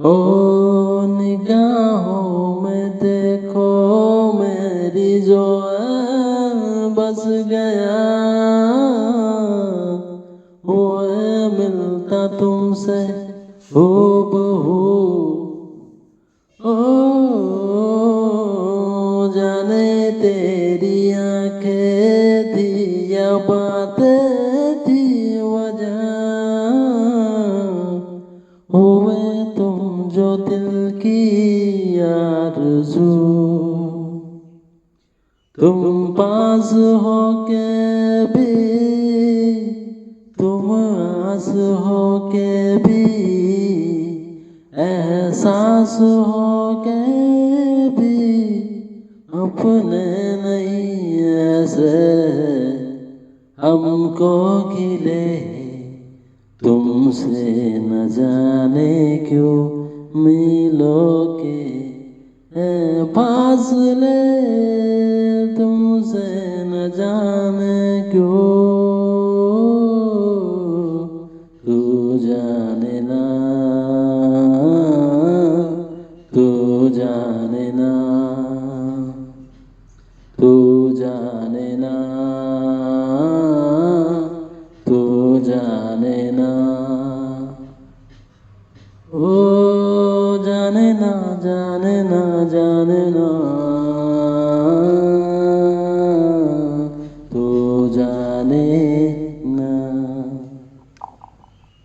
ओ निगाहों में देखो मेरी जो है बस गया, हुए मिलता तुमसे हूबहू। ओ जाने तेरी आंखें थी या बातें थी वजह, हुए तुम जो दिल की आरज़ू। तुम पास हो के भी, तुम आस हो के भी, एहसास हो के भी अपने नहीं ऐसे हमको खिले। तुमसे न जाने क्यों मिलो के है फासले, तुमसे न जाने क्यों, तू जाने ना, तू जाने ना, तू जाने ना, तू जाने ना। ओ जाने ना, जाने ना, जाने ना।